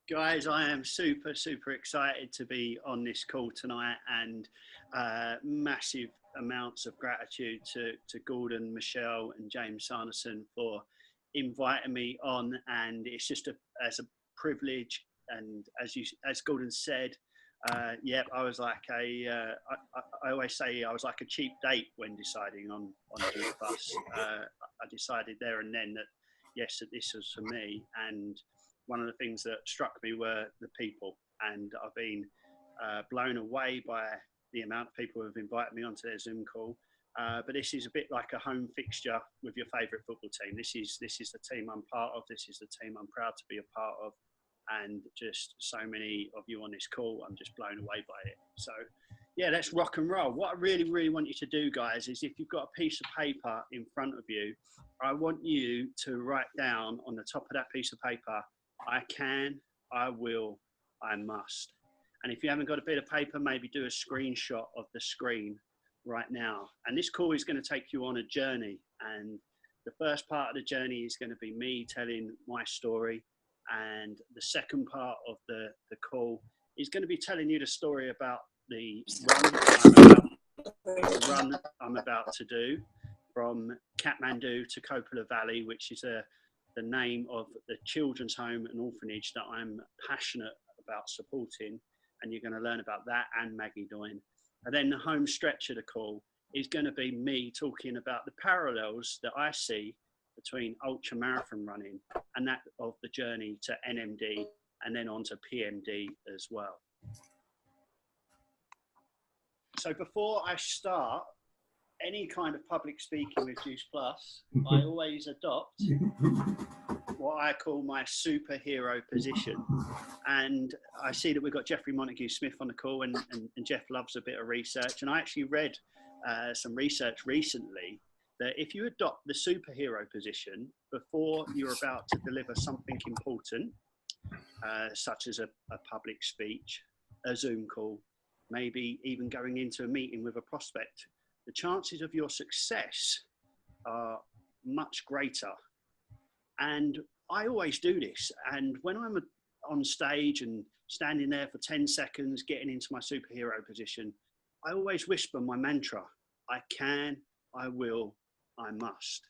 Guys, I am super excited to be on this call tonight, and massive amounts of gratitude to Gordon, Michelle, and James Sanderson for inviting me on. And it's just as a privilege. And as Gordon said, yeah, I was like I always say I was like a cheap date when deciding on Juice Plus. I decided there and then that yes, that this was for me. And one of the things that struck me were the people, and I've been blown away by the amount of people who have invited me onto their Zoom call. But this is a bit like a home fixture with your favourite football team. This is the team I'm part of. This is the team I'm proud to be a part of, and just so many of you on this call, I'm just blown away by it. So, yeah, let's rock and roll. What I really want you to do, guys, is if you've got a piece of paper in front of you, I want you to write down on the top of that piece of paper, I can, I will, I must. And if you haven't got a bit of paper, maybe do a screenshot of the screen right now. And this call is going to take you on a journey. And the first part of the journey is going to be me telling my story. And the second part of the call is going to be telling you the story about the run I'm about to do from Kathmandu to Kopala Valley, which is the name of the children's home and orphanage that I'm passionate about supporting. And you're going to learn about that and Maggie Doyne. And then the home stretch of the call is going to be me talking about the parallels that I see between ultra marathon running and that of the journey to NMD and then on to PMD as well. So before I start any kind of public speaking with Juice Plus, I always adopt what I call my superhero position. And I see that we've got Jeffrey Montague Smith on the call, and Jeff loves a bit of research. And I actually read some research recently that if you adopt the superhero position before you're about to deliver something important, such as a public speech, a Zoom call, maybe even going into a meeting with a prospect, the chances of your success are much greater. And I always do this. And when I'm on stage and standing there for 10 seconds, getting into my superhero position, I always whisper my mantra, I can, I will, I must.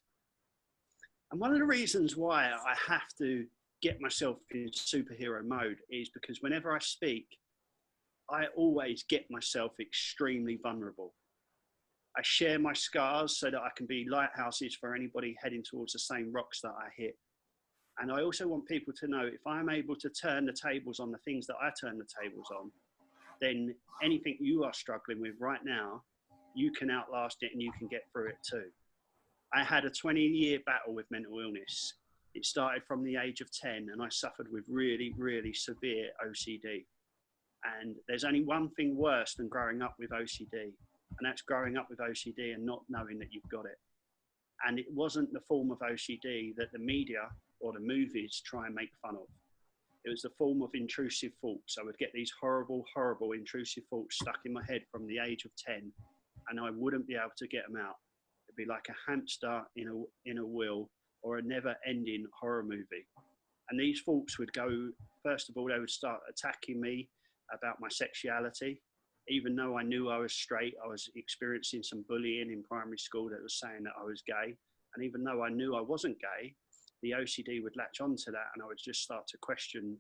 And one of the reasons why I have to get myself in superhero mode is because whenever I speak, I always get myself extremely vulnerable. I share my scars so that I can be lighthouses for anybody heading towards the same rocks that I hit. And I also want people to know if I'm able to turn the tables on the things that I turn the tables on, then anything you are struggling with right now, you can outlast it and you can get through it too. I had a 20-year battle with mental illness. It started from the age of 10 and I suffered with really severe OCD. And there's only one thing worse than growing up with OCD, and that's growing up with OCD and not knowing that you've got it. And it wasn't the form of OCD that the media or the movies try and make fun of. It was the form of intrusive thoughts. I would get these horrible intrusive thoughts stuck in my head from the age of 10, and I wouldn't be able to get them out. It'd be like a hamster in a wheel or a never-ending horror movie. And these thoughts would go, first of all, they would start attacking me about my sexuality. Even though I knew I was straight, I was experiencing some bullying in primary school that was saying that I was gay. And even though I knew I wasn't gay, the OCD would latch onto that and I would just start to question.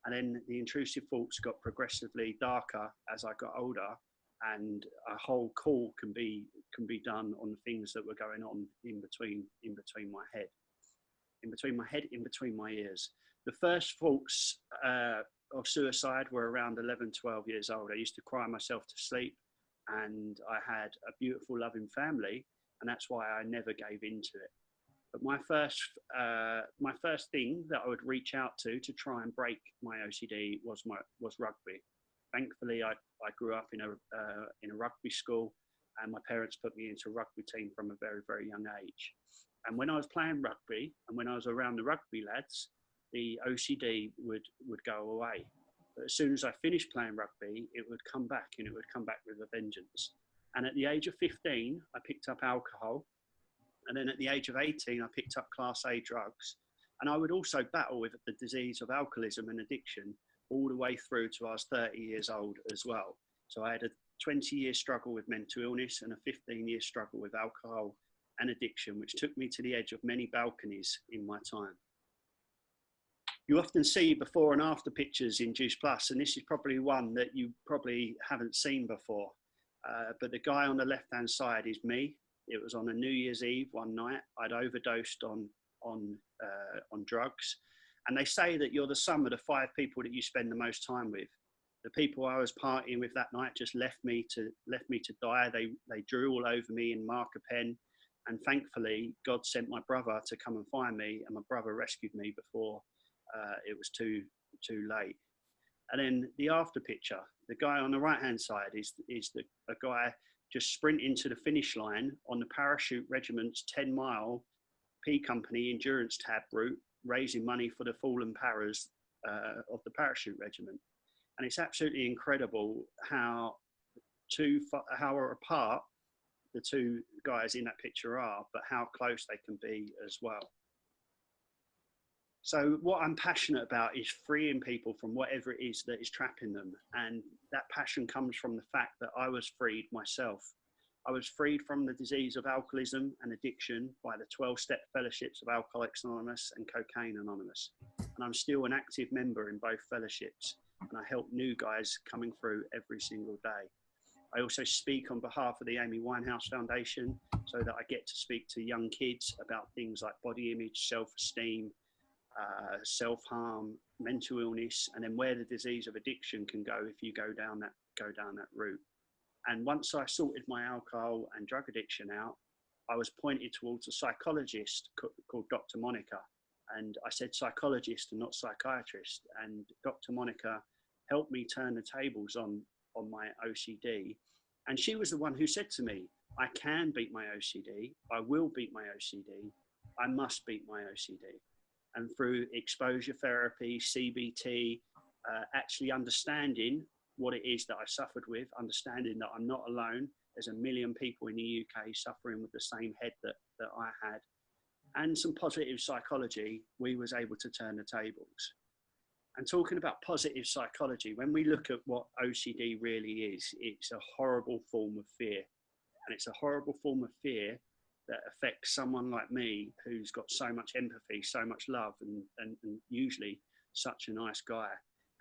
And then the intrusive thoughts got progressively darker as I got older, and a whole call can be done on the things that were going on in between my head, in between my ears. The first thoughts of suicide were around 11, 12 years old. I used to cry myself to sleep, and I had a beautiful, loving family, and that's why I never gave into it. But my first thing that I would reach out to try and break my OCD was rugby. Thankfully, I grew up in a rugby school, and my parents put me into a rugby team from a very young age. And when I was playing rugby, and when I was around the rugby lads, the OCD would go away. But as soon as I finished playing rugby, it would come back, and it would come back with a vengeance. And at the age of 15, I picked up alcohol. And then at the age of 18, I picked up Class A drugs. And I would also battle with the disease of alcoholism and addiction all the way through to I was 30 years old as well. So I had a 20-year struggle with mental illness and a 15-year struggle with alcohol and addiction, which took me to the edge of many balconies in my time. You often see before and after pictures in Juice Plus, and this is probably one that you probably haven't seen before. But the guy on the left-hand side is me. It was on a New Year's Eve one night. I'd overdosed on drugs. And they say that you're the sum of the 5 people that you spend the most time with. The people I was partying with that night just left me to die. They drew all over me in marker pen. And thankfully, God sent my brother to come and find me, and my brother rescued me before it was too late. And then the after picture, the guy on the right-hand side is a guy just sprinting to the finish line on the Parachute Regiment's 10-mile P Company endurance tab route, raising money for the fallen paras of the Parachute Regiment. And it's absolutely incredible how apart the two guys in that picture are, but how close they can be as well. So what I'm passionate about is freeing people from whatever it is that is trapping them. And that passion comes from the fact that I was freed myself. I was freed from the disease of alcoholism and addiction by the 12-step fellowships of Alcoholics Anonymous and Cocaine Anonymous. And I'm still an active member in both fellowships. And I help new guys coming through every single day. I also speak on behalf of the Amy Winehouse Foundation, so that I get to speak to young kids about things like body image, self-esteem, self-harm, mental illness, and then where the disease of addiction can go if you go down that route. And once I sorted my alcohol and drug addiction out, I was pointed towards a psychologist called Dr. Monica. And I said psychologist and not psychiatrist. And Dr. Monica helped me turn the tables on my OCD. And she was the one who said to me, I can beat my OCD. I will beat my OCD. I must beat my OCD. And through exposure therapy, CBT, actually understanding what it is that I suffered with, understanding that I'm not alone. There's 1 million people in the UK suffering with the same head that I had. And some positive psychology, we was able to turn the tables. And talking about positive psychology, when we look at what OCD really is, it's a horrible form of fear. And it's a horrible form of fear that affects someone like me, who's got so much empathy, so much love, and usually such a nice guy.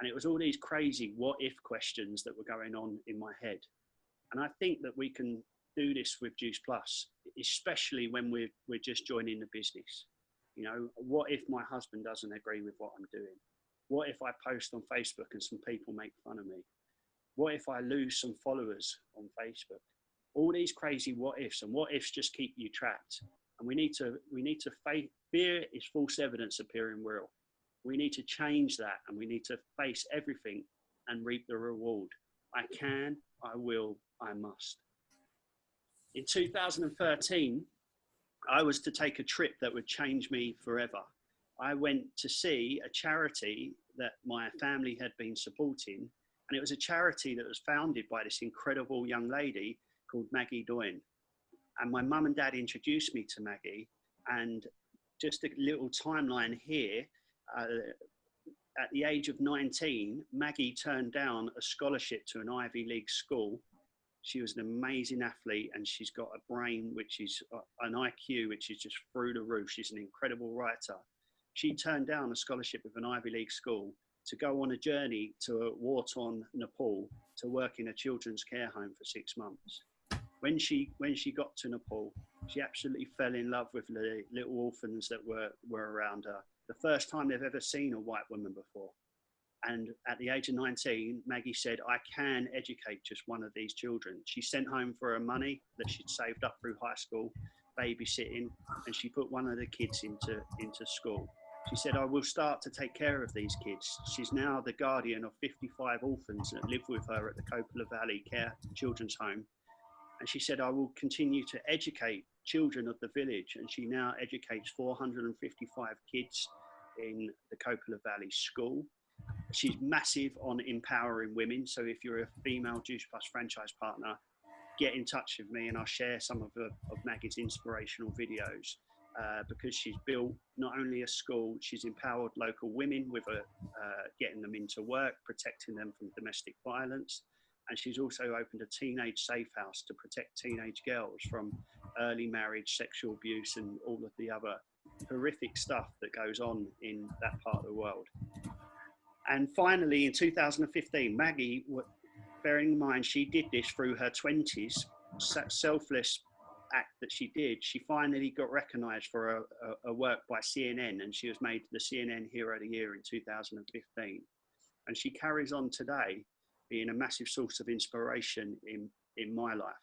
And it was all these crazy what if questions that were going on in my head. And I think that we can do this with Juice Plus, especially when we're just joining the business. You know, what if my husband doesn't agree with what I'm doing? What if I post on Facebook and some people make fun of me? What if I lose some followers on Facebook? All these crazy what ifs, and what ifs just keep you trapped. And we need to face fear is false evidence appearing real. We need to change that, and we need to face everything and reap the reward. I can, I will, I must. In 2013, I was to take a trip that would change me forever. I went to see a charity that my family had been supporting, and it was a charity that was founded by this incredible young lady called Maggie Doyne. And my mum and dad introduced me to Maggie, and just a little timeline here, at the age of 19, Maggie turned down a scholarship to an Ivy League school. She was an amazing athlete, and she's got a brain which is an IQ which is just through the roof. She's an incredible writer. She turned down a scholarship with an Ivy League school to go on a journey to war-torn Nepal to work in a children's care home for 6 months. When she got to Nepal, she absolutely fell in love with the little orphans that were around her. The first time they've ever seen a white woman before. And at the age of 19, Maggie said, I can educate just one of these children. She sent home for her money that she'd saved up through high school, babysitting, and she put one of the kids into school. She said, I will start to take care of these kids. She's now the guardian of 55 orphans that live with her at the Coppola Valley Care Children's Home. And she said, I will continue to educate children of the village. And she now educates 455 kids in the Coppola Valley School. She's massive on empowering women. So if you're a female Juice Plus franchise partner, get in touch with me and I'll share some of Maggie's inspirational videos. because she's built not only a school, she's empowered local women with getting them into work, protecting them from domestic violence. And she's also opened a teenage safe house to protect teenage girls from early marriage, sexual abuse, and all of the other horrific stuff that goes on in that part of the world. And finally, in 2015, Maggie, bearing in mind she did this through her 20s, selfless act that she did, she finally got recognized for a work by CNN, and she was made the CNN Hero of the Year in 2015. And she carries on today being a massive source of inspiration in my life.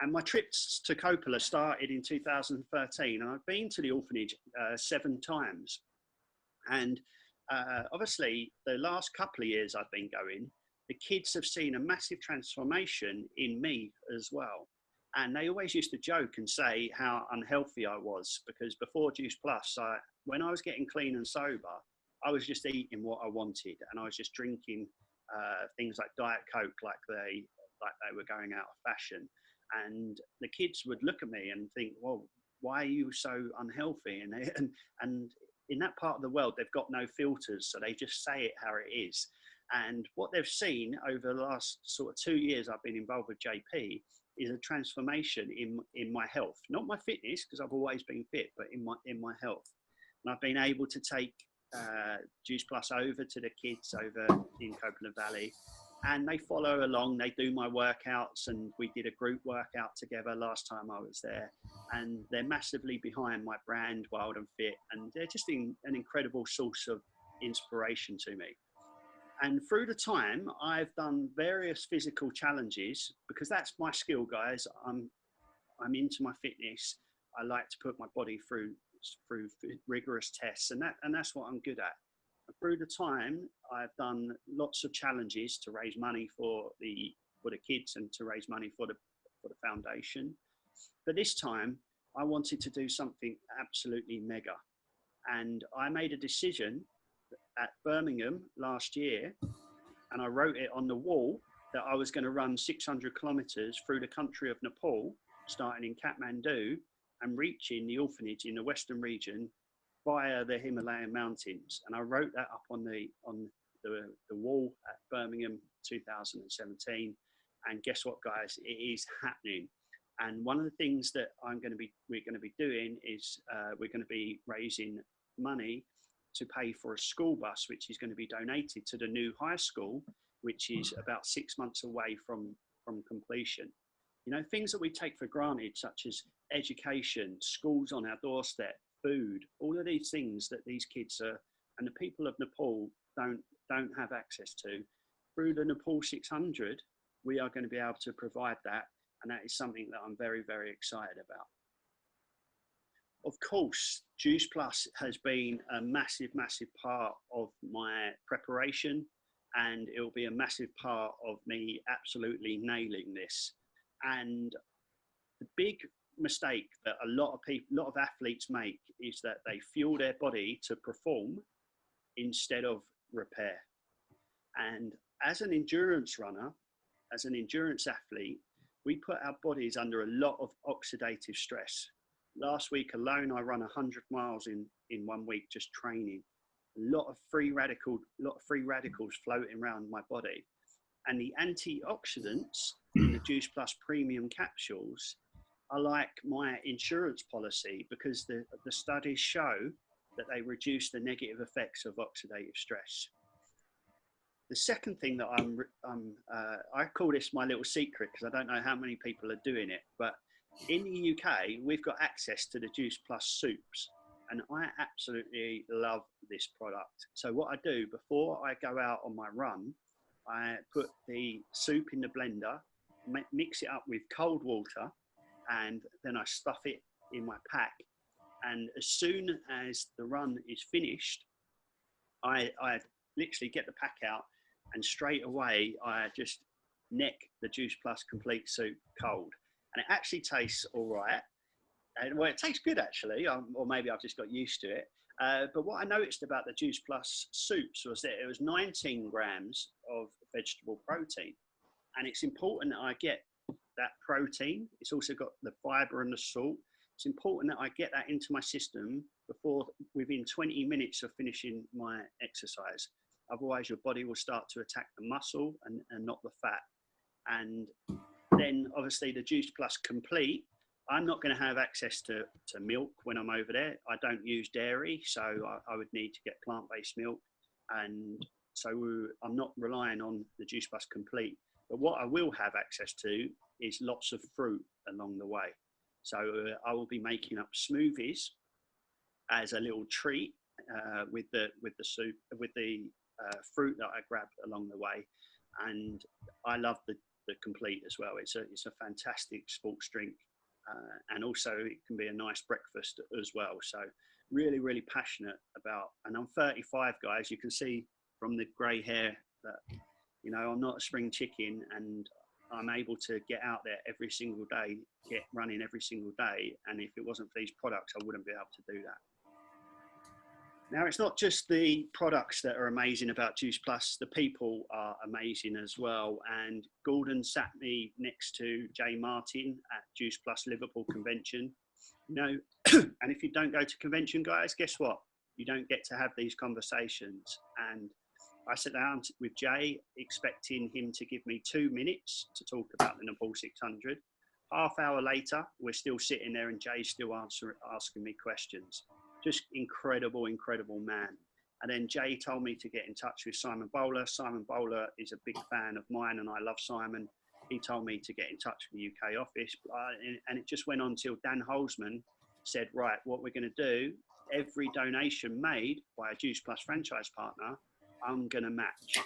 And my trips to Coppola started in 2013, and I've been to the orphanage 7 times. And obviously, the last couple of years I've been going, the kids have seen a massive transformation in me as well. And they always used to joke and say how unhealthy I was, because before Juice Plus, when I was getting clean and sober, I was just eating what I wanted, and I was just drinking things like Diet Coke, like they were going out of fashion. And the kids would look at me and think, well, why are you so unhealthy? And in that part of the world, they've got no filters, so they just say it how it is. And what they've seen over the last sort of 2 years I've been involved with JP is a transformation in my health, not my fitness, because I've always been fit, but in my health. And I've been able to take Juice Plus over to the kids over in Coppola Valley, and they follow along. They do my workouts, and we did a group workout together last time I was there. And they're massively behind my brand, Wild and Fit, and they're just an incredible source of inspiration to me. And through the time, I've done various physical challenges, because that's my skill, guys. I'm into my fitness. I like to put my body through rigorous tests, and that's what I'm good at. And through the time, I've done lots of challenges to raise money for the kids and to raise money for the foundation. But this time, I wanted to do something absolutely mega, and I made a decision at Birmingham last year, and I wrote it on the wall that I was going to run 600 kilometers through the country of Nepal, starting in Kathmandu and reaching the orphanage in the Western region via the Himalayan mountains. And I wrote that up on the wall at Birmingham 2017. And guess what, guys? It is happening. And one of the things that we're going to be doing is we're going to be raising money to pay for a school bus, which is going to be donated to the new high school, which is about 6 months away from completion. You know, things that we take for granted, such as education, schools on our doorstep, food, all of these things that these kids and the people of Nepal don't have access to. Through the Nepal 600, we are going to be able to provide that, and that is something that I'm very, very excited about. Of course, Juice Plus has been a massive, massive part of my preparation, and it will be a massive part of me absolutely nailing this. And the big mistake that a lot of athletes make is that they fuel their body to perform instead of repair. And as an endurance runner, as an endurance athlete, we put our bodies under a lot of oxidative stress. Last week alone, I ran 100 miles in 1 week just training. A lot of free radicals floating around my body. And the antioxidants in the Juice Plus premium capsules are like my insurance policy, because the studies show that they reduce the negative effects of oxidative stress. The second thing that I call this my little secret, because I don't know how many people are doing it, but in the UK, we've got access to the Juice Plus soups, and I absolutely love this product. So what I do before I go out on my run, I put the soup in the blender, mix it up with cold water, and then I stuff it in my pack. And as soon as the run is finished, I literally get the pack out, and straight away I just neck the Juice Plus Complete Soup cold. And it actually tastes all right. And well, it tastes good actually, or maybe I've just got used to it. But what I noticed about the Juice Plus soups was that it was 19 grams of vegetable protein. And it's important that I get that protein. It's also got the fiber and the salt. It's important that I get that into my system within 20 minutes of finishing my exercise. Otherwise, your body will start to attack the muscle and not the fat. And then obviously the Juice Plus Complete, I'm not going to have access to milk when I'm over there. I don't use dairy, so I would need to get plant-based milk. And so I'm not relying on the Juice Plus Complete. But what I will have access to is lots of fruit along the way. So I will be making up smoothies as a little treat with the soup, with the fruit that I grab along the way. And I love the Complete as well. It's a fantastic sports drink, and also it can be a nice breakfast as well. So really, really passionate about. And I'm 35, guys. You can see from the grey hair that, you know, I'm not a spring chicken, and I'm able to get out there every single day, get running every single day. And if it wasn't for these products, I wouldn't be able to do that. Now, it's not just the products that are amazing about Juice Plus, the people are amazing as well. And Gordon sat me next to Jay Martin at Juice Plus Liverpool Convention. You know, and if you don't go to convention, guys, guess what? You don't get to have these conversations. And I sat down with Jay, expecting him to give me 2 minutes to talk about the Nepal 600. Half hour later, we're still sitting there and Jay's still asking me questions. Just incredible, incredible man. And then Jay told me to get in touch with Simon Bowler. Simon Bowler is a big fan of mine and I love Simon. He told me to get in touch with the UK office. And it just went on till Dan Holzman said, right, what we're going to do, every donation made by a Juice Plus franchise partner, I'm going to match.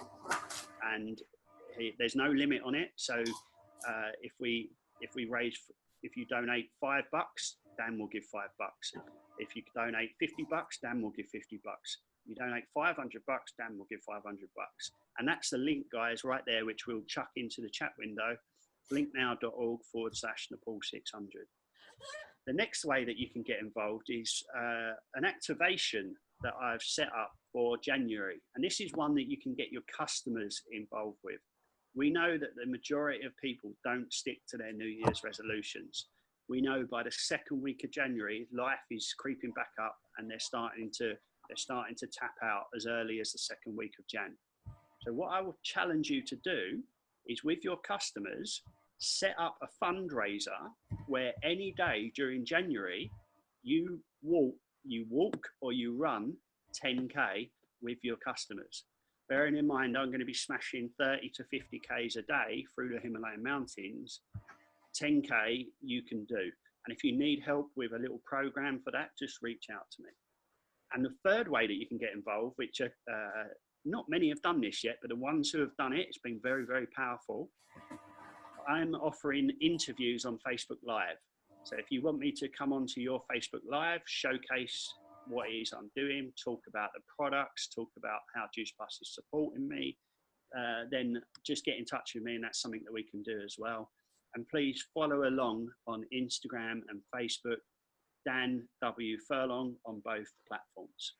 And there's no limit on it. So if you donate $5, Dan will give $5. If you donate $50, Dan will give $50. You donate $500, Dan will give $500. And that's the link, guys, right there, which we'll chuck into the chat window, blinknow.org/Nepal 600. The next way that you can get involved is an activation that I've set up for January. And this is one that you can get your customers involved with. We know that the majority of people don't stick to their New Year's resolutions. We know by the second week of January, life is creeping back up and they're starting to tap out as early as the second week of Jan. So what I will challenge you to do is, with your customers, set up a fundraiser where any day during January, you walk or you run 10K with your customers. Bearing in mind, I'm going to be smashing 30 to 50 Ks a day through the Himalayan mountains. 10K you can do. And if you need help with a little program for that, just reach out to me. And the third way that you can get involved, which not many have done this yet, but the ones who have done it, it's been very, very powerful. I'm offering interviews on Facebook Live. So if you want me to come onto your Facebook Live, showcase what it is I'm doing, talk about the products, talk about how Juice Plus is supporting me, then just get in touch with me, and that's something that we can do as well. And please follow along on Instagram and Facebook, Dan W. Furlong on both platforms.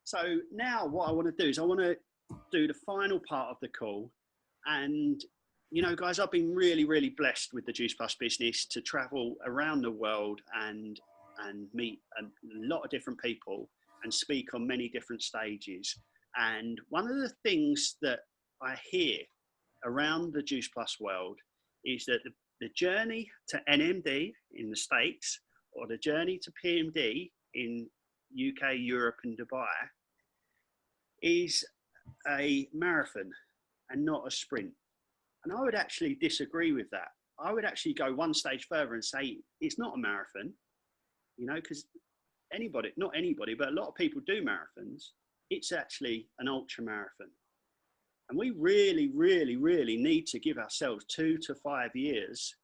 So now what I want to do is I want to do the final part of the call. And, you know, guys, I've been really, really blessed with the Juice Plus business to travel around the world and meet a lot of different people and speak on many different stages. And one of the things that I hear around the Juice Plus world is that the journey to NMD in the States or the journey to PMD in UK, Europe and Dubai is a marathon and not a sprint. And I would actually disagree with that. I would actually go one stage further and say it's not a marathon, you know, because not anybody, but a lot of people do marathons. It's actually an ultra marathon. And we really, really, really need to give ourselves 2 to 5 years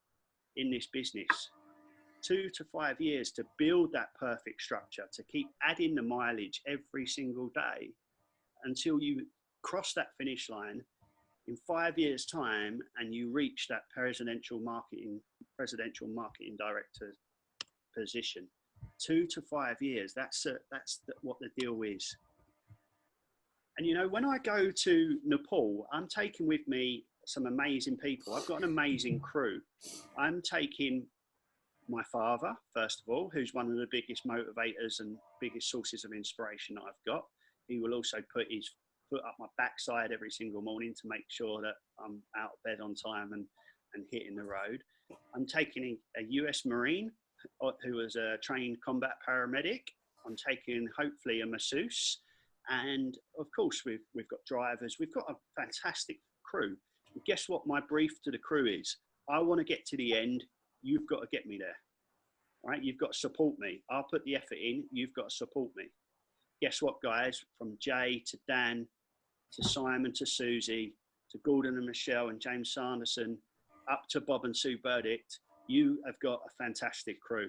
in this business. 2 to 5 years to build that perfect structure, to keep adding the mileage every single day until you cross that finish line in 5 years' time and you reach that presidential marketing director position. 2 to 5 years, that's what the deal is. And, you know, when I go to Nepal, I'm taking with me some amazing people. I've got an amazing crew. I'm taking my father, first of all, who's one of the biggest motivators and biggest sources of inspiration that I've got. He will also put his foot up my backside every single morning to make sure that I'm out of bed on time and hitting the road. I'm taking a US Marine who was a trained combat paramedic. I'm taking hopefully a masseuse. And of course, we've got drivers. We've got a fantastic crew. And guess what my brief to the crew is? I want to get to the end. You've got to get me there. Right? You've got to support me. I'll put the effort in. You've got to support me. Guess what, guys? From Jay to Dan to Simon to Susie to Gordon and Michelle and James Sanderson up to Bob and Sue Burdick, you have got a fantastic crew.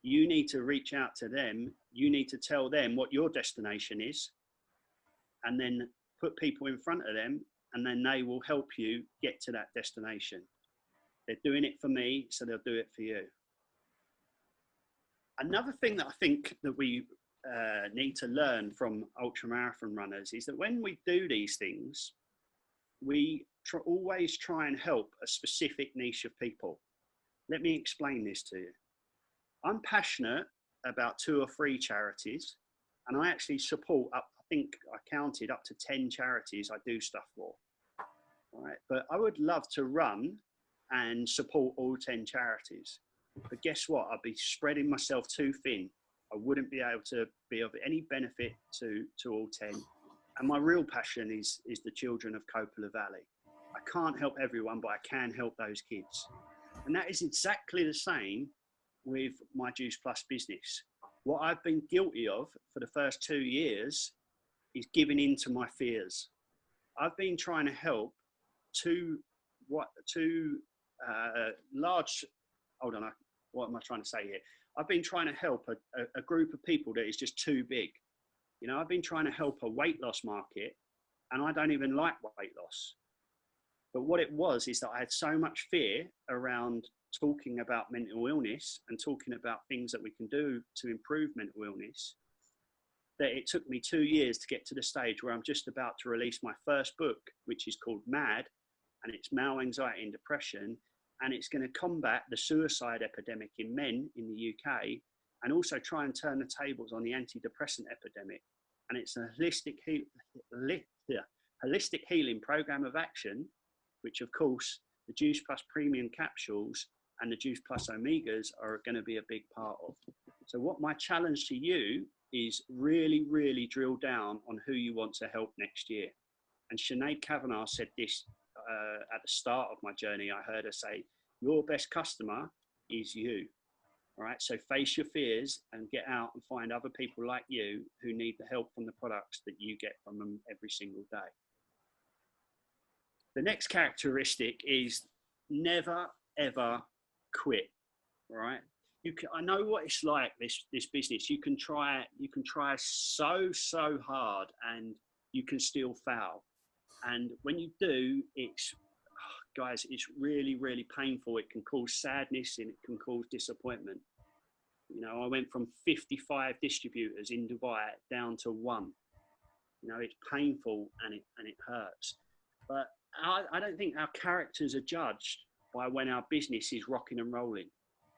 You need to reach out to them. You need to tell them what your destination is, and then put people in front of them, and then they will help you get to that destination. They're doing it for me, so they'll do it for you. Another thing that I think that we need to learn from ultramarathon runners is that when we do these things, we always try and help a specific niche of people. Let me explain this to you. I'm passionate about 2 or 3 charities, and I actually support up, I think I counted up to 10 charities I do stuff for. All right, but I would love to run and support all 10 charities. But guess what? I'd be spreading myself too thin. I wouldn't be able to be of any benefit to all 10. And my real passion is the children of Coppola Valley. I can't help everyone, but I can help those kids. And that is exactly the same with my Juice Plus business. What I've been guilty of for the first 2 years is giving in to my fears. I've been trying to help two large, hold on, what am I trying to say here? I've been trying to help a group of people that is just too big. You know, I've been trying to help a weight loss market, and I don't even like weight loss. But what it was is that I had so much fear around talking about mental illness and talking about things that we can do to improve mental illness, that it took me 2 years to get to the stage where I'm just about to release my first book, which is called Mad, and it's male anxiety and depression, and it's going to combat the suicide epidemic in men in the UK, and also try and turn the tables on the antidepressant epidemic. And it's a holistic healing program of action, which of course the Juice Plus premium capsules and the Juice Plus Omegas are going to be a big part of. So what my challenge to you is really, really drill down on who you want to help next year. And Sinead Kavanagh said this at the start of my journey. I heard her say, your best customer is you. All right, so face your fears and get out and find other people like you who need the help from the products that you get from them every single day. The next characteristic is never, ever quit. All right, I know what it's like, this business. You can try so hard and you can still fail. And when you do, guys, it's really, really painful. It can cause sadness and it can cause disappointment. You know, I went from 55 distributors in Dubai down to 1. You know, it's painful and it hurts. But I don't think our characters are judged by when our business is rocking and rolling.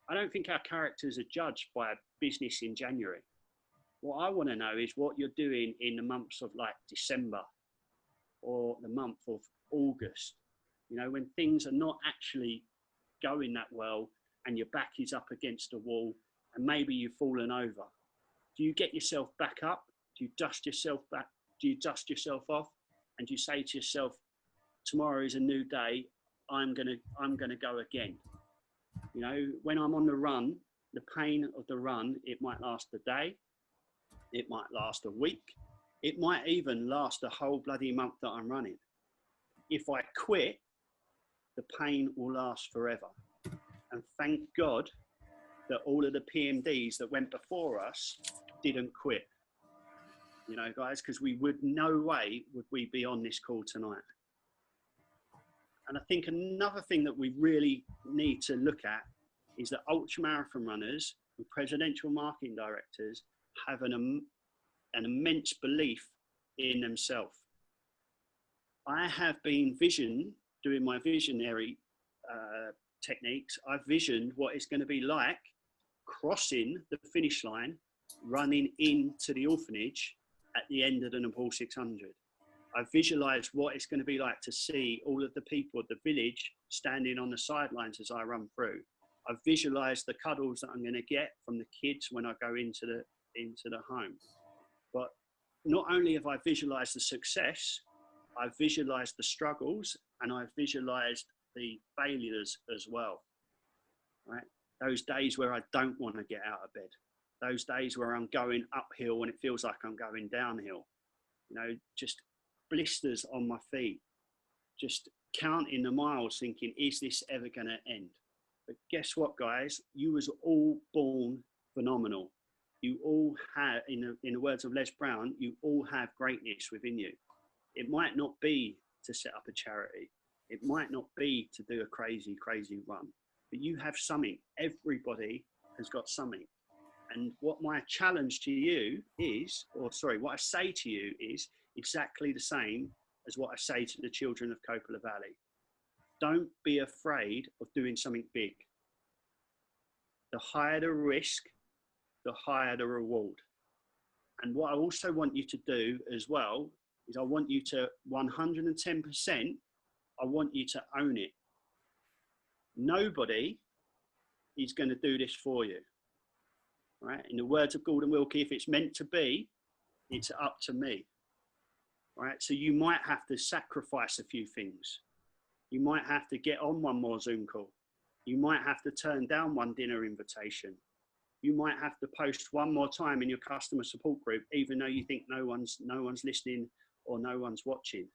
I don't think our characters are judged by a business in January. What I want to know is what you're doing in the months of like December or the month of August. You know, when things are not actually going that well and your back is up against a wall and maybe you've fallen over. Do you get yourself back up? Do you dust yourself back? Do you dust yourself off? And do you say to yourself, tomorrow is a new day. I'm gonna go again. You know, when I'm on the run, the pain of the run, it might last a day. It might last a week. It might even last the whole bloody month that I'm running. If I quit, the pain will last forever. And thank God that all of the PMDs that went before us didn't quit. You know, guys, because no way would we be on this call tonight. And I think another thing that we really need to look at is that ultramarathon runners and presidential marketing directors have an immense belief in themselves. I have been doing my visionary techniques, I've visioned what it's going to be like crossing the finish line, running into the orphanage at the end of the Nepal 600. I visualised what it's going to be like to see all of the people of the village standing on the sidelines as I run through. I visualised the cuddles that I'm going to get from the kids when I go into the home. But not only have I visualised the success, I've visualised the struggles, and I've visualised the failures as well. Right? Those days where I don't want to get out of bed, those days where I'm going uphill and it feels like I'm going downhill, you know, just blisters on my feet, just counting the miles thinking, is this ever going to end? But guess what, guys? You was all born phenomenal. You all have, in the words of Les Brown, you all have greatness within you. It might not be to set up a charity. It might not be to do a crazy, crazy run, but you have something. Everybody has got something. And what my challenge to you is, or sorry, what I say to you is exactly the same as what I say to the children of Coppola Valley. Don't be afraid of doing something big. The higher the risk, the higher the reward. And what I also want you to do as well is I want you to 110%, I want you to own it. Nobody is going to do this for you. Right? In the words of Gordon Wilkie, if it's meant to be, it's up to me. Right? So you might have to sacrifice a few things. You might have to get on one more Zoom call. You might have to turn down one dinner invitation. You might have to post one more time in your customer support group, even though you think no one's listening or no one's watching.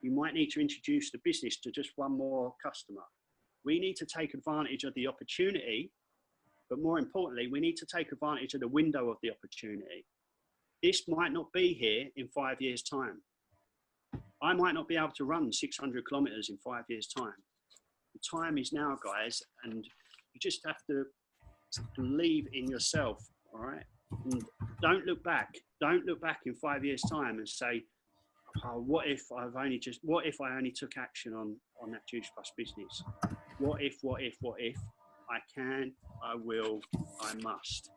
You might need to introduce the business to just one more customer. We need to take advantage of the opportunity, but more importantly, we need to take advantage of the window of the opportunity. This might not be here in 5 years' time. I might not be able to run 600 kilometers in 5 years' time. The time is now, guys, and you just have to believe in yourself, all right? And don't look back. Don't look back in 5 years' time and say, oh, what if I only took action on that Juice Plus business? What if? I can, I will, I must.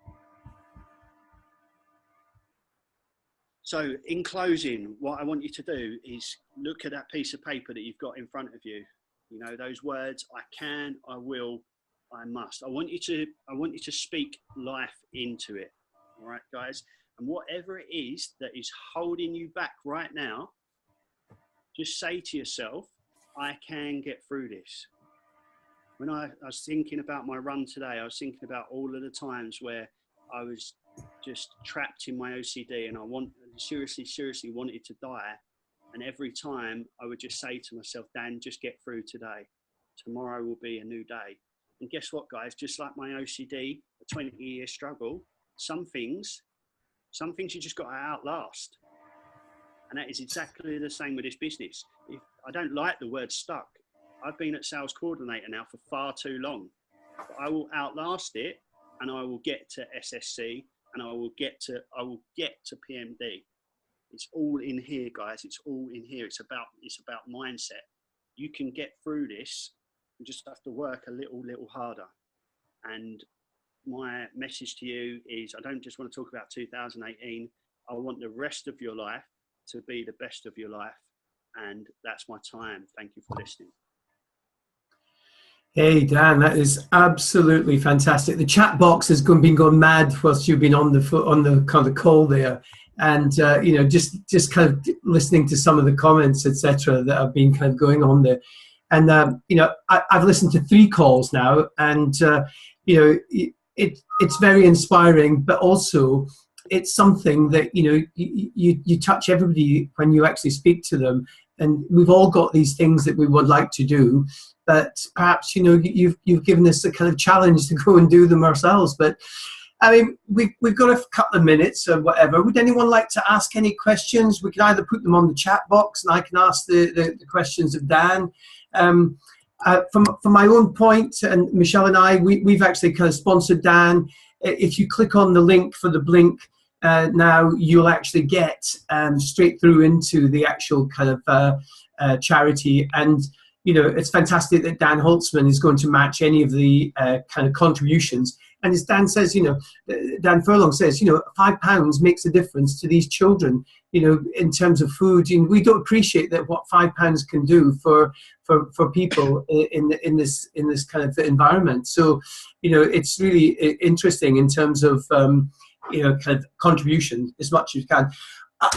So in closing, what I want you to do is look at that piece of paper that you've got in front of you. You know, those words, I can, I will, I must. I want you to speak life into it. All right, guys. And whatever it is that is holding you back right now, just say to yourself, I can get through this. When I was thinking about my run today, I was thinking about all of the times where I was just trapped in my OCD and I seriously wanted to die. And every time I would just say to myself, Dan, just get through today. Tomorrow will be a new day. And guess what, guys? Just like my OCD, a 20-year struggle, some things you just got to outlast. And that is exactly the same with this business. I don't like the word stuck. I've been at sales coordinator now for far too long. But I will outlast it, and I will get to SSC, and I will get to PMD. It's all in here, guys. It's all in here. It's about mindset. You can get through this. You just have to work a little harder. And my message to you is, I don't just want to talk about 2018. I want the rest of your life to be the best of your life. And that's my time. Thank you for listening. Hey, Dan, that is absolutely fantastic. The chat box has been going mad whilst you've been on the kind of call there. And, you know, just kind of listening to some of the comments, etc., that have been kind of going on there. And, you know, I've listened to 3 calls now, and, you know, it's very inspiring, but also it's something that, you know, you touch everybody when you actually speak to them. And we've all got these things that we would like to do, but perhaps, you know, you've given us a kind of challenge to go and do them ourselves. But I mean, we've got a couple of minutes or whatever. Would anyone like to ask any questions? We can either put them on the chat box and I can ask the questions of Dan. From my own point, and Michelle and I, we've actually kind of sponsored Dan. If you click on the link for the Blink, now you'll actually get straight through into the actual kind of charity. And you know, it's fantastic that Dan Holtzman is going to match any of the kind of contributions. And as Dan says, you know, Dan Furlong says, you know, £5 makes a difference to these children, you know, in terms of food. And we don't appreciate that what £5 can do for people in this kind of environment. So, you know, it's really interesting in terms of, you know, kind of contribution as much as you can.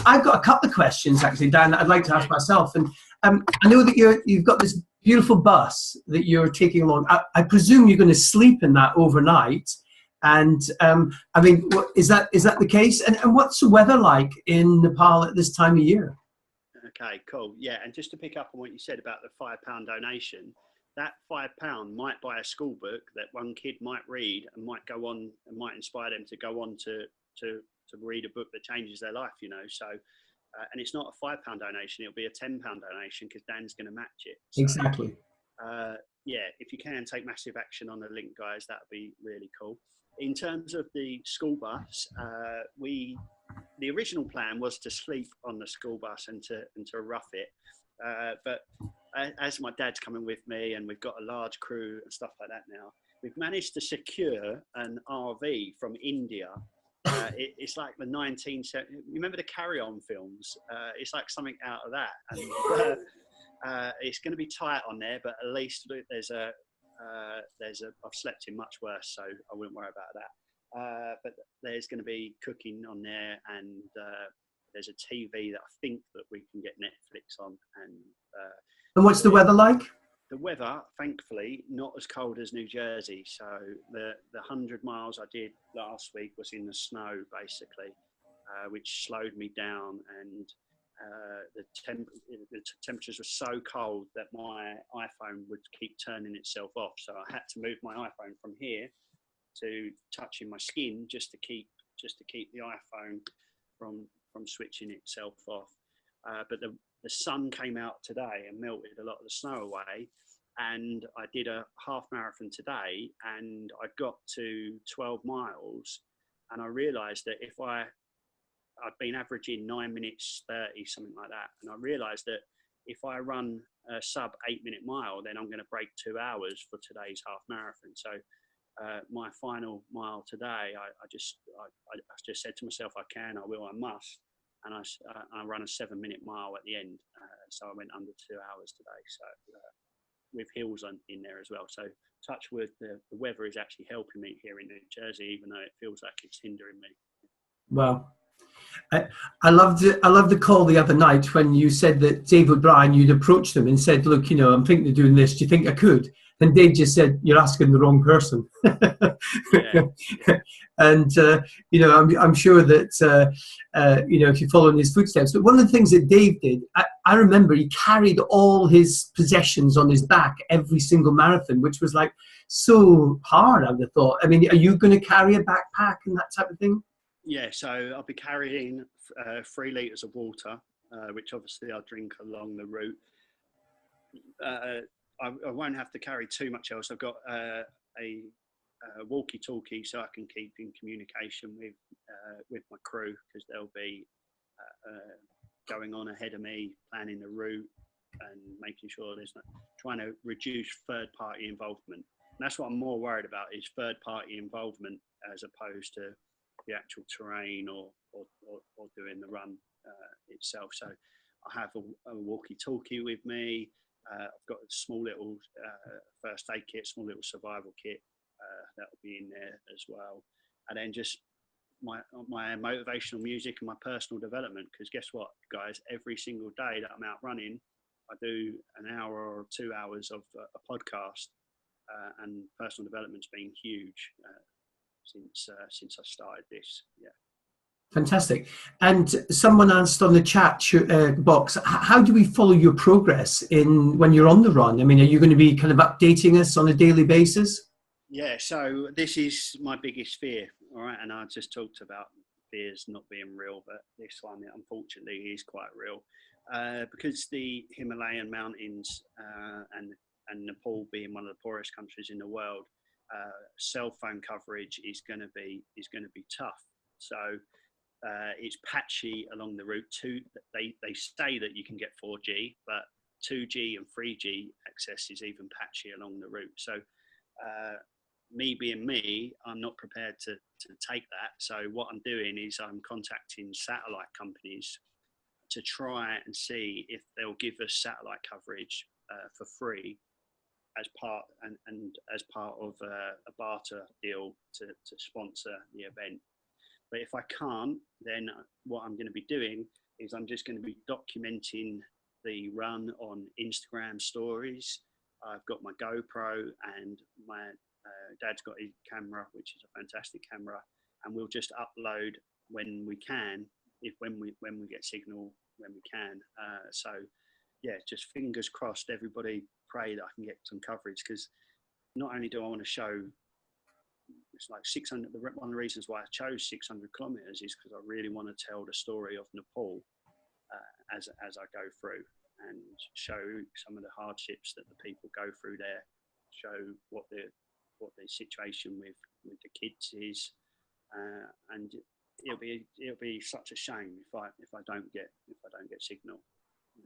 I've got a couple of questions actually, Dan, that I'd like to ask myself. And I know that you've got this beautiful bus that you're taking along. I presume you're going to sleep in that overnight. And I mean, is that the case? And what's the weather like in Nepal at this time of year? Okay, cool. Yeah, and just to pick up on what you said about the £5 donation, that £5 might buy a school book that one kid might read and might go on and might inspire them to go on to read a book that changes their life, you know. So, and it's not a £5 donation; it'll be a £10 donation because Dan's going to match it. So, exactly. Yeah, if you can take massive action on the link, guys, that'd be really cool. In terms of the school bus, the original plan was to sleep on the school bus and to rough it, but as my dad's coming with me and we've got a large crew and stuff like that now, we've managed to secure an RV from India. It's like the 1970s. You remember the Carry On films? It's like something out of that. And it's going to be tight on there, but at least I've slept in much worse, so I wouldn't worry about that. But there's going to be cooking on there, and there's a TV that I think that we can get Netflix on. And what's the weather like? The weather, thankfully, not as cold as New Jersey. So the 100 miles I did last week was in the snow, basically, which slowed me down. And the temperatures were so cold that my iPhone would keep turning itself off. So I had to move my iPhone from here to touching my skin just to keep the iPhone from switching itself off. But the sun came out today and melted a lot of the snow away. And I did a half marathon today, and I got to 12 miles, and I realised that I'd been averaging 9 minutes 30, something like that, and I realised that if I run a sub 8-minute mile, then I'm going to break 2 hours for today's half marathon. So my final mile today, I just said to myself, I can, I will, I must. And I run a 7-minute mile at the end. So I went under 2 hours today. So with hills in there as well. So touch wood, the weather is actually helping me here in New Jersey, even though it feels like it's hindering me. Wow. I loved the call the other night when you said that Dave O'Brien, you'd approached him and said, look, you know, I'm thinking of doing this. Do you think I could? And Dave just said, you're asking the wrong person. Yeah. And, you know, I'm sure that, you know, if you follow in his footsteps. But one of the things that Dave did, I remember he carried all his possessions on his back every single marathon, which was like so hard, I would have thought. I mean, are you going to carry a backpack and that type of thing? Yeah, so I'll be carrying 3 litres of water, which obviously I'll drink along the route. I won't have to carry too much else. I've got a walkie-talkie, so I can keep in communication with my crew, because they'll be going on ahead of me, planning the route and making sure trying to reduce third-party involvement. And that's what I'm more worried about, is third-party involvement as opposed to the actual terrain or doing the run itself. So I have a walkie-talkie with me. I've got a small little first aid kit, small little survival kit that'll be in there as well. And then just my motivational music and my personal development, because guess what, guys, every single day that I'm out running, I do an hour or 2 hours of a podcast, and personal development's been huge since I started this. Yeah. Fantastic. And someone asked on the chat box, how do we follow your progress when you're on the run? I mean, are you going to be kind of updating us on a daily basis? Yeah, so this is my biggest fear, all right? And I just talked about fears not being real, but this one, unfortunately, is quite real. Because the Himalayan mountains and Nepal being one of the poorest countries in the world, cell phone coverage is going to be tough. So it's patchy along the route. They say that you can get 4G, but 2G and 3G access is even patchy along the route. So me being me, I'm not prepared to take that. So what I'm doing is I'm contacting satellite companies to try and see if they'll give us satellite coverage for free as part of a barter deal to sponsor the event. But if I can't, then what I'm going to be doing is I'm just going to be documenting the run on Instagram stories. I've got my GoPro, and my dad's got his camera, which is a fantastic camera, and we'll just upload when we can, when we get signal, when we can. So yeah, just fingers crossed, everybody pray that I can get some coverage, because not only do I want to show, it's like 600, one of the reasons why I chose 600 kilometers is because I really want to tell the story of Nepal as I go through, and show some of the hardships that the people go through there, show what the situation with the kids is, and it'll be such a shame if I don't get signal.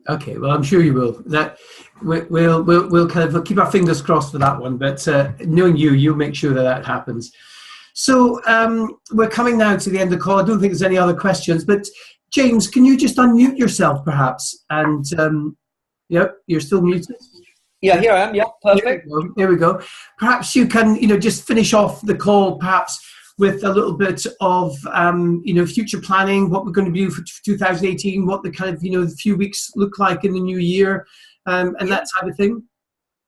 Okay, well, I'm sure you will. That we'll kind of keep our fingers crossed for that one. But knowing you'll make sure that happens. So we're coming now to the end of the call. I don't think there's any other questions. But James, can you just unmute yourself, perhaps? And yep, you're still muted. Yeah, here I am. Yeah, perfect. There we go. Perhaps you can, just finish off the call, perhaps with a little bit of, future planning, what we're going to do for 2018, what the kind of, the few weeks look like in the new year, and that type of thing.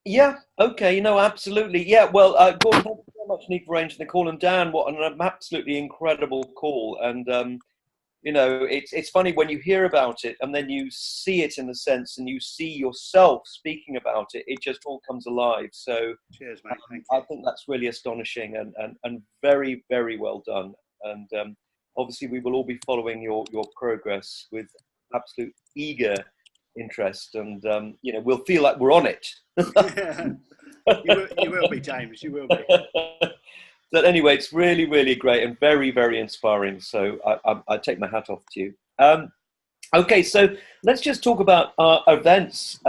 Yeah, okay, absolutely. Yeah, well, Gordon, thank you so much, Nick, for arranging the call. And Dan, what an absolutely incredible call. And, it's funny when you hear about it and then you see it in the sense, and you see yourself speaking about it, it just all comes alive. So cheers, mate. Thank you. I think that's really astonishing and very, very well done. And obviously we will all be following your progress with absolute eager interest, and we'll feel like we're on it. You will be, James. You will be. But anyway, it's really, really great and very, very inspiring. So I take my hat off to you. Okay, so let's just talk about our events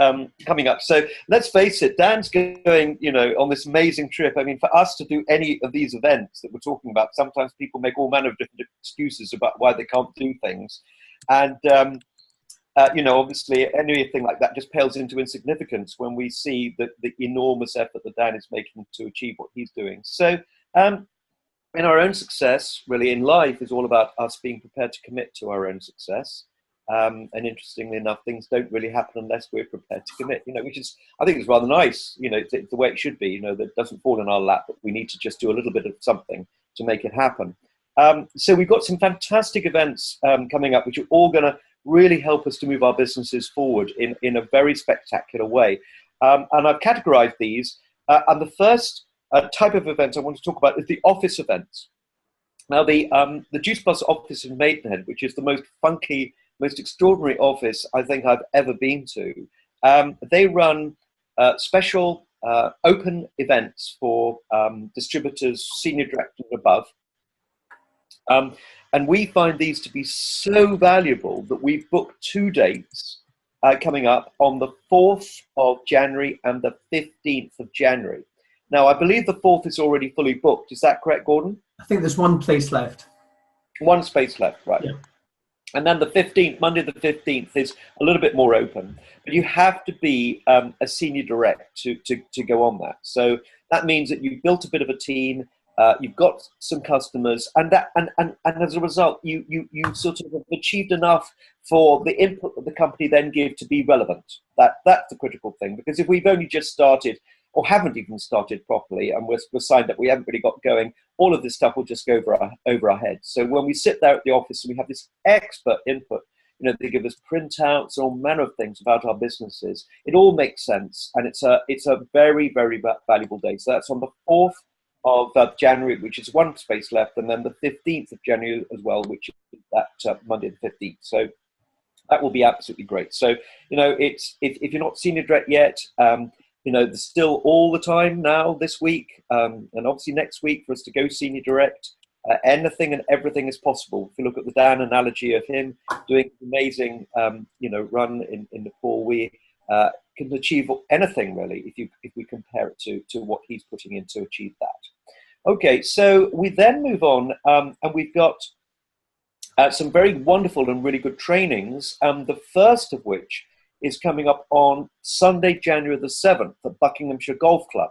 coming up. So let's face it, Dan's going, on this amazing trip. I mean, for us to do any of these events that we're talking about, sometimes people make all manner of different excuses about why they can't do things. And, obviously anything like that just pales into insignificance when we see the enormous effort that Dan is making to achieve what he's doing. So, in our own success, really in life, is all about us being prepared to commit to our own success. And interestingly enough, things don't really happen unless we're prepared to commit, which is, I think, is rather nice. It's the way it should be, that it doesn't fall in our lap, but we need to just do a little bit of something to make it happen. So we've got some fantastic events coming up, which are all going to really help us to move our businesses forward in a very spectacular way. And I've categorized these. And the first type of event I want to talk about is the office events. Now, the Juice Plus office in Maidenhead, which is the most funky, most extraordinary office I think I've ever been to, they run special open events for distributors, senior directors and above. And we find these to be so valuable that we've booked 2 dates coming up on the 4th of January and the 15th of January. Now, I believe the 4th is already fully booked. Is that correct, Gordon? I think there's one place left. One space left, right. Yeah. And then the 15th, Monday the 15th, is a little bit more open. But you have to be a senior direct to go on that. So that means that you've built a bit of a team, you've got some customers, and as a result, you sort of have achieved enough for the input that the company then give to be relevant. That's the critical thing. Because if we've only just started, or haven't even started properly, and we're signed up, we haven't really got going, all of this stuff will just go over our heads. So when we sit there at the office and we have this expert input, they give us printouts, all manner of things about our businesses, it all makes sense, and it's a very, very valuable day. So that's on the 4th of January, which is one space left, and then the 15th of January as well, which is that Monday the 15th. So that will be absolutely great. So, it's if you're not senior direct yet, there's still all the time now this week, and obviously next week for us to go senior direct. Anything and everything is possible. If you look at the Dan analogy of him doing an amazing, run in Nepal, we can achieve anything really if we compare it to what he's putting in to achieve that. Okay, so we then move on, and we've got some very wonderful and really good trainings. The first of which is coming up on Sunday, January the 7th at Buckinghamshire Golf Club.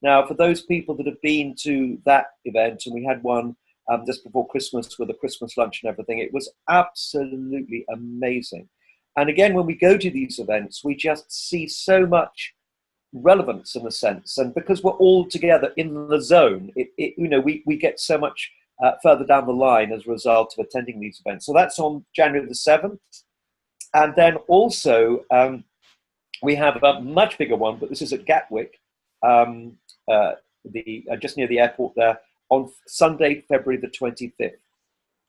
Now, for those people that have been to that event, and we had one just before Christmas with a Christmas lunch and everything, it was absolutely amazing. And again, when we go to these events, we just see so much relevance in a sense. And because we're all together in the zone, we get so much further down the line as a result of attending these events. So that's on January the 7th. And then also we have a much bigger one, but this is at Gatwick, just near the airport there, on Sunday, February the 25th.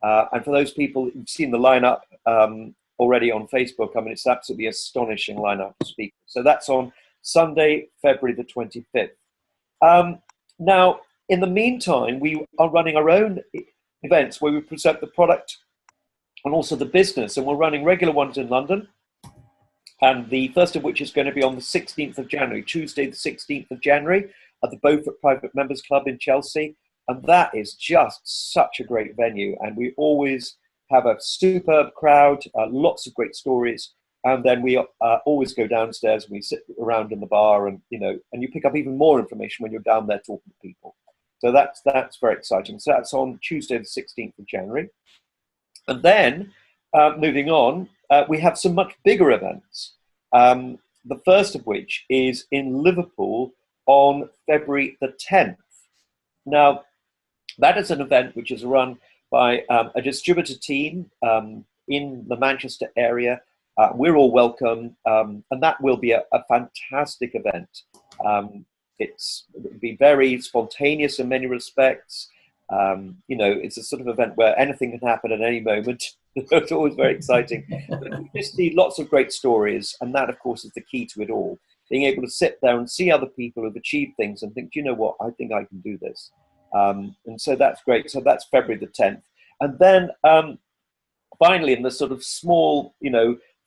And for those people who've seen the lineup already on Facebook, I mean, it's absolutely astonishing lineup of speakers. So that's on Sunday, February the 25th. Now, in the meantime, we are running our own events where we present the product and also the business, and we're running regular ones in London. And the first of which is going to be on the 16th of January, Tuesday the 16th of January, at the Beaufort Private Members Club in Chelsea. And that is just such a great venue. And we always have a superb crowd, lots of great stories. And then we always go downstairs and we sit around in the bar, and and you pick up even more information when you're down there talking to people. So that's very exciting. So that's on Tuesday the 16th of January. And then moving on, we have some much bigger events. The first of which is in Liverpool on February the 10th. Now, that is an event which is run by a distributor team in the Manchester area. We're all welcome, and that will be a fantastic event. It'll be very spontaneous in many respects. It's a sort of event where anything can happen at any moment. It's always very exciting. But we just need lots of great stories, and that, of course, is the key to it all. Being able to sit there and see other people who've achieved things and think, do you know what, I think I can do this. And so that's great. So that's February the 10th. And then finally, in the sort of small,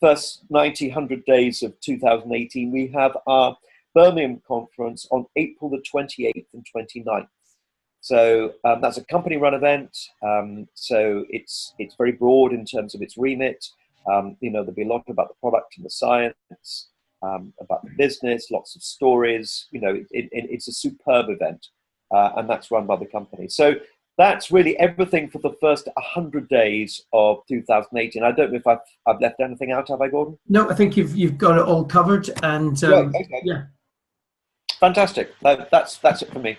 first 100 days of 2018, we have our Birmingham conference on April the 28th and 29th. So that's a company-run event. So it's very broad in terms of its remit. There'll be a lot about the product and the science, about the business, lots of stories. It's a superb event, and that's run by the company. So that's really everything for the first 100 days of 2018. I don't know if I've left anything out, have I, Gordon? No, I think you've got it all covered. And okay. yeah, fantastic. That's it for me.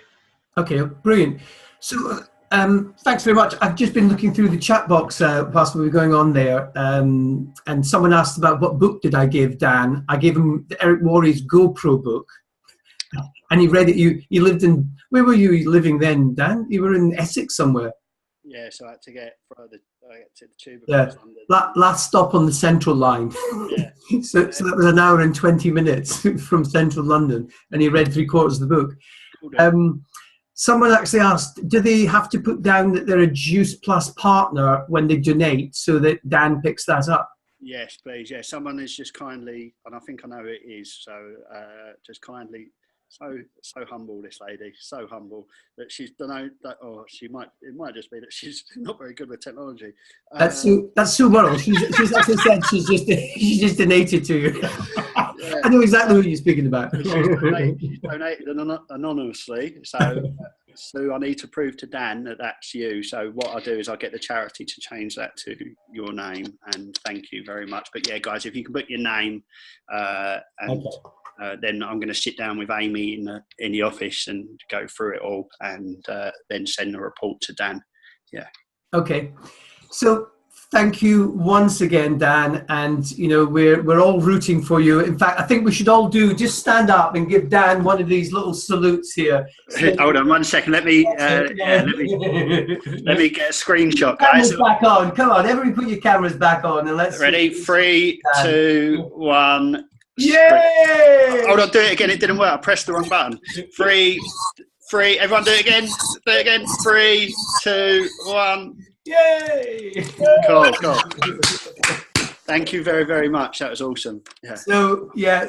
Okay, brilliant. So thanks very much. I've just been looking through the chat box whilst we were going on there, and someone asked about what book did I give Dan. I gave him the Eric Worre's GoPro book, and he read it. You lived in, where were you living then, Dan? You were in Essex somewhere. Yeah, so I had to get further. I had to the tube. Yeah, last stop on the Central Line. Yeah. So that was an hour and 20 minutes from Central London, and he read 3/4 of the book. Someone actually asked, do they have to put down that they're a Juice Plus partner when they donate so that Dan picks that up? Yes, please. Yeah, someone is just kindly, and I think I know who it is, so just kindly, so humble, this lady, so humble that she's done that, or it might just be that she's not very good with technology. That's Sue Worrell. She's actually said she's just donated to you. Yeah. I know exactly what you're speaking about. She's donated anonymously, so Sue, I need to prove to Dan that that's you. So what I do is I get the charity to change that to your name, and thank you very much. But yeah, guys, if you can put your name, and then I'm going to sit down with Amy in the office and go through it all, and then send the report to Dan. Yeah. Okay. So thank you once again, Dan, and we're all rooting for you. In fact, I think we should all just stand up and give Dan one of these little salutes here. Hold on 1 second. Let me get a screenshot, guys. Cameras back on. Come on, everybody, put your cameras back on, and let's. Ready? 3, 2, 1. Yay! Hold on, do it again. It didn't work. I pressed the wrong button. 3. Everyone, do it again. Do it again. 3, 2, 1. Yay! Cool. Thank you very, very much. That was awesome. Yeah.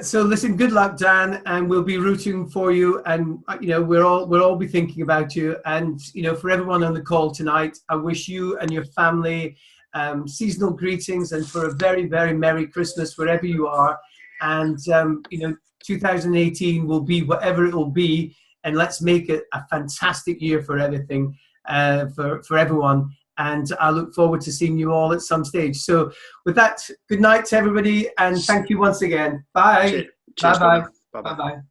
So listen, good luck, Dan, and we'll be rooting for you. And we'll all be thinking about you. And for everyone on the call tonight, I wish you and your family seasonal greetings, and for a very, very Merry Christmas wherever you are. And 2018 will be whatever it will be, and let's make it a fantastic year for everything, for everyone. And I look forward to seeing you all at some stage. So with that, good night to everybody, and thank you once again. Bye. Cheers. Bye-bye. Bye-bye. Bye-bye.